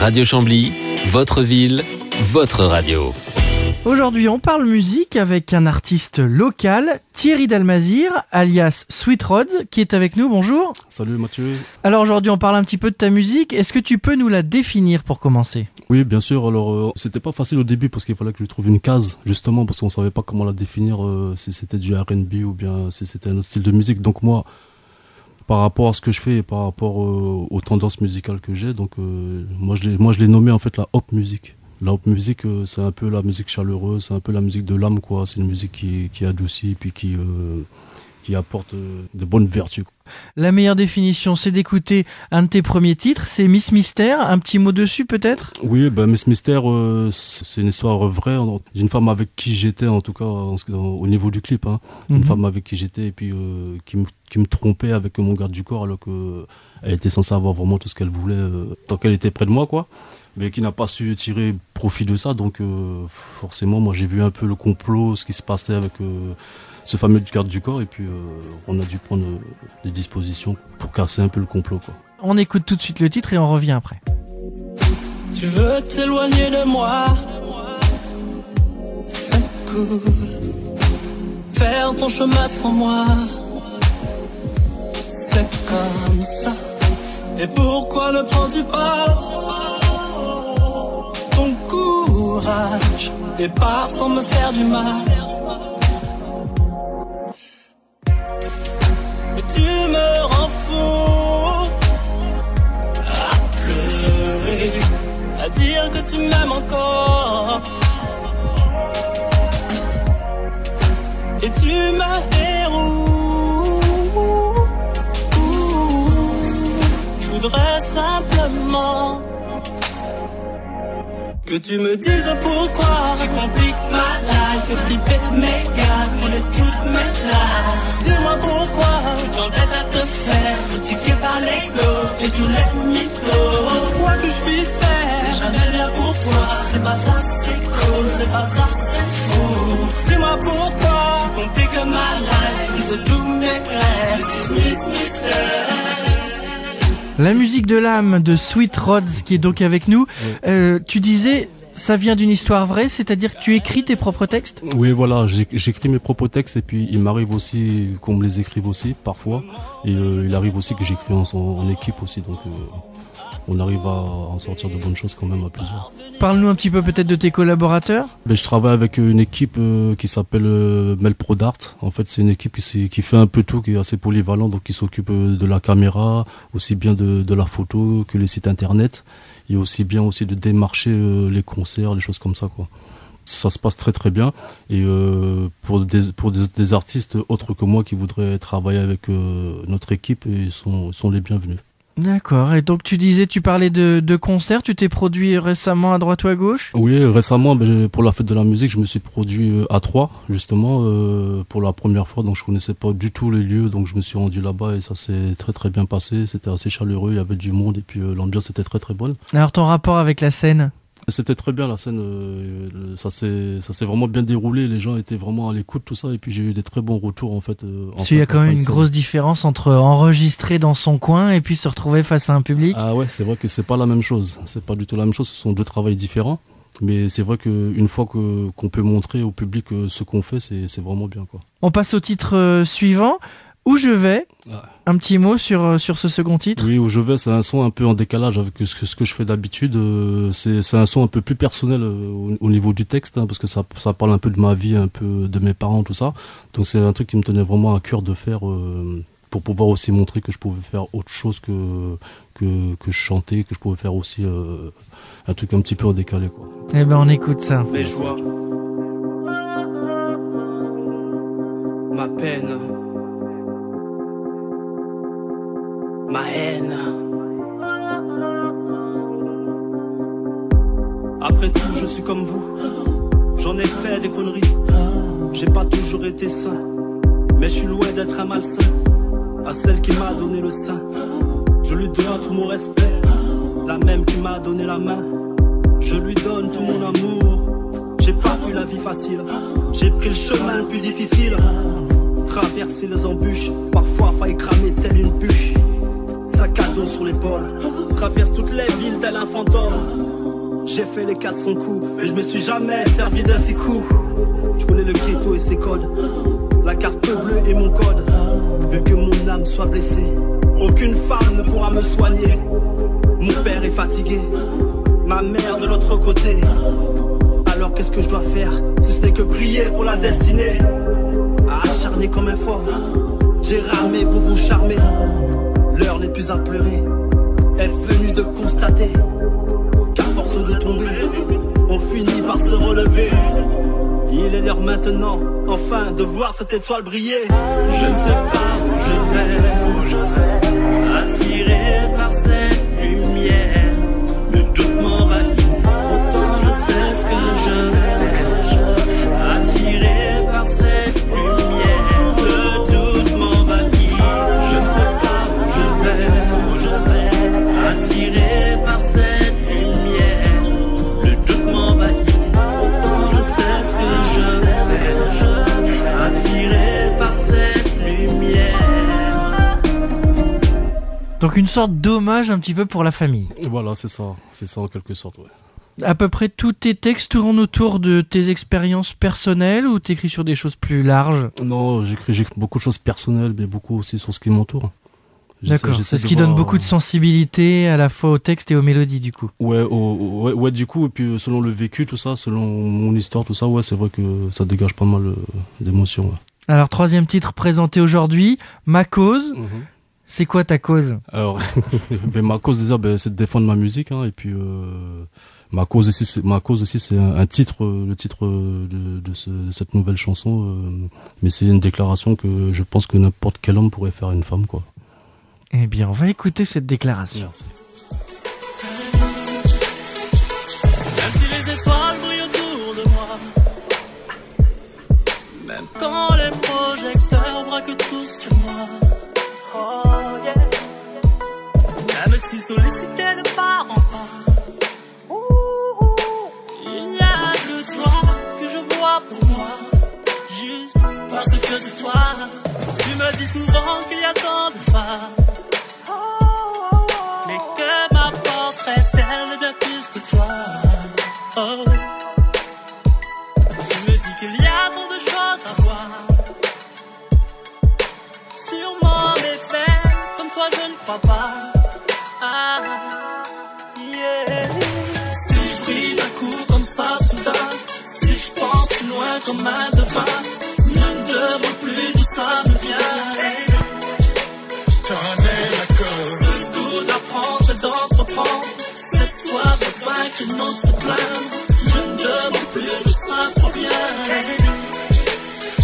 Radio Chambly, votre ville, votre radio. Aujourd'hui, on parle musique avec un artiste local, Thierry Dalmazir, alias Sweet Rods, qui est avec nous. Bonjour. Salut Mathieu. Alors aujourd'hui, on parle un petit peu de ta musique. Est-ce que tu peux nous la définir pour commencer ? Oui, bien sûr. Alors, c'était pas facile au début parce qu'il fallait que je trouve une case, justement, parce qu'on savait pas comment la définir, si c'était du R&B ou bien si c'était un autre style de musique. Donc moi, par rapport à ce que je fais et par rapport aux tendances musicales que j'ai, donc moi je l'ai nommé en fait la hop music. La hop music, c'est un peu la musique chaleureuse, c'est un peu la musique de l'âme, quoi. C'est une musique qui adoucit puis qui apporte de bonnes vertus. La meilleure définition, c'est d'écouter un de tes premiers titres, c'est Miss Mystère. Un petit mot dessus peut-être ? Oui, Miss Mystère, c'est une histoire vraie d'une femme avec qui j'étais, en tout cas au niveau du clip. Une femme avec qui j'étais et puis qui me trompait avec mon garde du corps alors qu'elle était censée avoir vraiment tout ce qu'elle voulait tant qu'elle était près de moi, quoi. Mais qui n'a pas su tirer profit de ça. Donc forcément, moi j'ai vu un peu le complot, ce qui se passait avec ce fameux garde du corps. Et puis on a dû prendre des dispositions pour casser un peu le complot, quoi. On écoute tout de suite le titre et on revient après. Tu veux t'éloigner de moi, c'est cool. Faire ton chemin sans moi, c'est comme ça. Et pourquoi ne prends-tu pas ton courage et pars sans me faire du mal? Et tu me rends fou à pleurer, à dire que tu m'aimes encore. Et tu me déroules. Je voudrais simplement que tu me dises pourquoi tu compliques ma life, que flipper mes gars, couler toutes mes larmes. Dis-moi pourquoi je t'embête à te faire critiquer par l'ego et tous les mythos. Quoi que je puisse faire, c'est jamais bien pour toi. C'est pas ça, c'est cool, c'est pas ça, c'est fou. Dis-moi pourquoi tu compliques ma life, brise tous mes rêves. Miss Mystère. La musique de l'âme de Sweet Rods qui est donc avec nous. Tu disais, ça vient d'une histoire vraie, c'est-à-dire que tu écris tes propres textes ? Oui, voilà, j'écris mes propres textes et puis il m'arrive aussi qu'on me les écrive aussi parfois. Et il arrive aussi que j'écris en équipe aussi, donc on arrive à en sortir de bonnes choses quand même à plusieurs. Parle-nous un petit peu peut-être de tes collaborateurs. Je travaille avec une équipe qui s'appelle Melpro d'Art. En fait, c'est une équipe qui fait un peu tout, qui est assez polyvalente, donc qui s'occupe de la caméra, aussi bien de la photo que les sites internet, et aussi bien aussi de démarcher les concerts, les choses comme ça, quoi. Ça se passe très très bien. Et pour des artistes autres que moi qui voudraient travailler avec notre équipe, ils sont les bienvenus. D'accord, et donc tu disais, tu parlais de concerts, tu t'es produit récemment à droite ou à gauche ? Oui, récemment, pour la fête de la musique, je me suis produit à Troyes, justement, pour la première fois, donc je connaissais pas du tout les lieux, donc je me suis rendu là-bas et ça s'est très très bien passé, c'était assez chaleureux, il y avait du monde et puis l'ambiance était très très bonne. Alors ton rapport avec la scène ? C'était très bien la scène, ça s'est vraiment bien déroulé, les gens étaient vraiment à l'écoute, tout ça, et puis j'ai eu des très bons retours en fait. Parce qu'il y a quand même une grosse différence entre enregistrer dans son coin et puis se retrouver face à un public. Ah ouais, c'est vrai que c'est pas la même chose, c'est pas du tout la même chose, ce sont deux travails différents, mais c'est vrai qu'une fois qu'on peut montrer au public ce qu'on fait, c'est vraiment bien, quoi. On passe au titre suivant. Où je vais, un petit mot sur ce second titre. Oui, Où je vais, c'est un son un peu en décalage avec ce que je fais d'habitude. C'est un son un peu plus personnel au niveau du texte, parce que ça parle un peu de ma vie, un peu de mes parents, tout ça. Donc c'est un truc qui me tenait vraiment à cœur de faire pour pouvoir aussi montrer que je pouvais faire autre chose que je chantais, que je pouvais faire aussi un truc un petit peu en décalé, quoi. Eh ben on écoute ça. Mes joies, ma peine, ma haine. Après tout, je suis comme vous. J'en ai fait des conneries. J'ai pas toujours été sain, mais je suis loin d'être un malsain. À celle qui m'a donné le sein, je lui donne tout mon respect. La même qui m'a donné la main, je lui donne tout mon amour. J'ai pas eu la vie facile, j'ai pris le chemin le plus difficile. Traverser les embûches, parfois failli cramer telle une bûche. sac à dos sur l'épaule, traverse toutes les villes tel un fantôme. J'ai fait les 400 coups, mais je me suis jamais servi de ces coups. Je connais le ghetto et ses codes, la carte bleue et mon code. Vu que mon âme soit blessée, aucune femme ne pourra me soigner. Mon père est fatigué, ma mère de l'autre côté. Alors qu'est-ce que je dois faire si ce n'est que prier pour la destinée? Acharné comme un fauve, j'ai ramé pour vous charmer. L'heure n'est plus à pleurer, est venue de constater qu'à force de tomber, on finit par se relever. Il est l'heure maintenant, enfin, de voir cette étoile briller. Je ne sais pas où je vais, attiré par cette lumière. Le doute m'envahit, pourtant je sais ce que je vais. Attiré par cette lumière, le doute m'envahit. Je ne sais pas où je vais, attiré par cette lumière. Le doute m'envahit. Attiré par cette lumière. Donc une sorte d'hommage un petit peu pour la famille. Voilà, c'est ça en quelque sorte, ouais. À peu près tous tes textes tournent autour de tes expériences personnelles ou t'écris sur des choses plus larges? Non, j'écris beaucoup de choses personnelles, mais beaucoup aussi sur ce qui m'entoure. D'accord, c'est ce qui donne beaucoup de sensibilité à la fois au texte et aux mélodies du coup. Ouais, du coup, et puis selon le vécu, tout ça, selon mon histoire, tout ça, ouais, c'est vrai que ça dégage pas mal d'émotions. Ouais. Alors, troisième titre présenté aujourd'hui, Ma cause. C'est quoi ta cause? Alors, ma cause déjà, c'est de défendre ma musique, hein, et puis ma cause aussi, c'est un titre, le titre de cette nouvelle chanson, mais c'est une déclaration que je pense que n'importe quel homme pourrait faire à une femme, quoi. Eh bien, on va écouter cette déclaration. Merci. Même si les étoiles brillent autour de moi, même quand les projecteurs braquent tous sur moi, oh yeah. Même si sollicité de part en part, il n'y a que toi que je vois pour moi, juste parce que c'est toi. Tu me dis souvent qu'il y a tant de femmes, mais que m'apporterait-elle bien plus que toi? Oh. Tu me dis qu'il y a tant de choses à voir, sûrement mes peines, comme toi je ne crois pas. Ah, yeah. Si je brille d'un coup comme ça soudain, si je pense loin comme un devin, je ne demande plus d'où ça me vient. T'en es la cause. Ce goût d'apprendre et d'entreprendre, cette soif de vaincre et non de se plaindre, je ne demande plus d'où ça provient.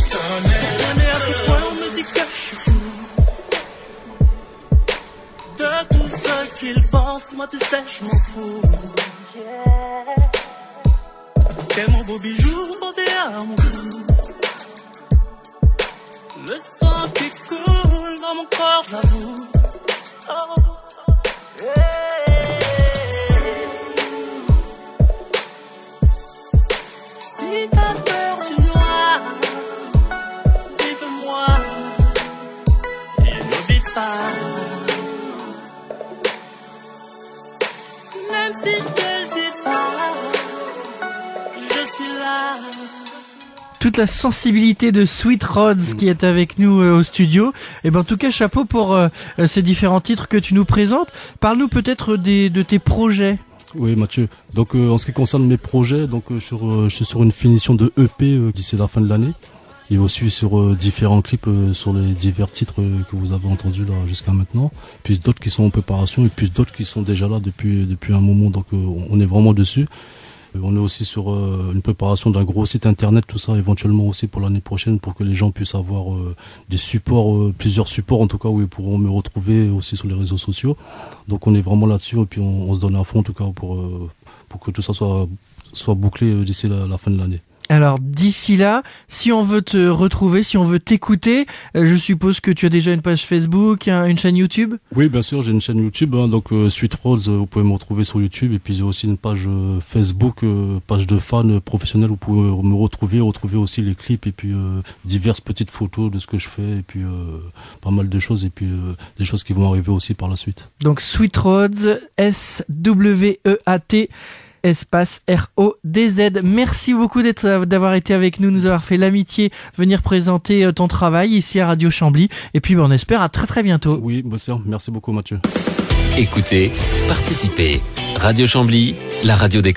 T'en es la cause. À ce point on me dit que je suis fou de tout ce qu'ils pensent, moi tu sais je m'en fous. Yeah. Quel mon beau bijou porté à mon cou, le sang qui coule dans mon corps, j'avoue. Oh. Yeah. Si t'as peur du noir, dis-moi et n'oublie pas. Même si je te le dis pas, je suis là. Toute la sensibilité de Sweet Rods qui est avec nous au studio. Et ben en tout cas chapeau pour ces différents titres que tu nous présentes. Parle-nous peut-être de tes projets. Oui Mathieu, donc en ce qui concerne mes projets, donc je suis sur une finition de EP d'ici la fin de l'année, et aussi sur différents clips sur les divers titres que vous avez entendus là jusqu'à maintenant, puis d'autres qui sont en préparation et puis d'autres qui sont déjà là depuis un moment, donc on est vraiment dessus. On est aussi sur une préparation d'un gros site internet, tout ça éventuellement aussi pour l'année prochaine, pour que les gens puissent avoir des supports, plusieurs supports en tout cas, où ils pourront me retrouver aussi sur les réseaux sociaux. Donc on est vraiment là-dessus, et puis on se donne à fond en tout cas pour que tout ça soit bouclé d'ici la fin de l'année. Alors d'ici là, si on veut te retrouver, si on veut t'écouter, je suppose que tu as déjà une page Facebook, une chaîne YouTube? Oui, bien sûr, j'ai une chaîne YouTube, donc Sweet Rhodes, vous pouvez me retrouver sur YouTube, et puis j'ai aussi une page Facebook, page de fans professionnels, vous pouvez me retrouver aussi les clips, et puis diverses petites photos de ce que je fais, et puis pas mal de choses, et puis des choses qui vont arriver aussi par la suite. Donc Sweet Rhodes, SWEAT espace RODZ. Merci beaucoup d'avoir été avec nous avoir fait l'amitié, venir présenter ton travail ici à Radio Chambly. Et puis on espère à très très bientôt. Oui, bien sûr. Merci beaucoup Mathieu. Écoutez, participez. Radio Chambly, la radio des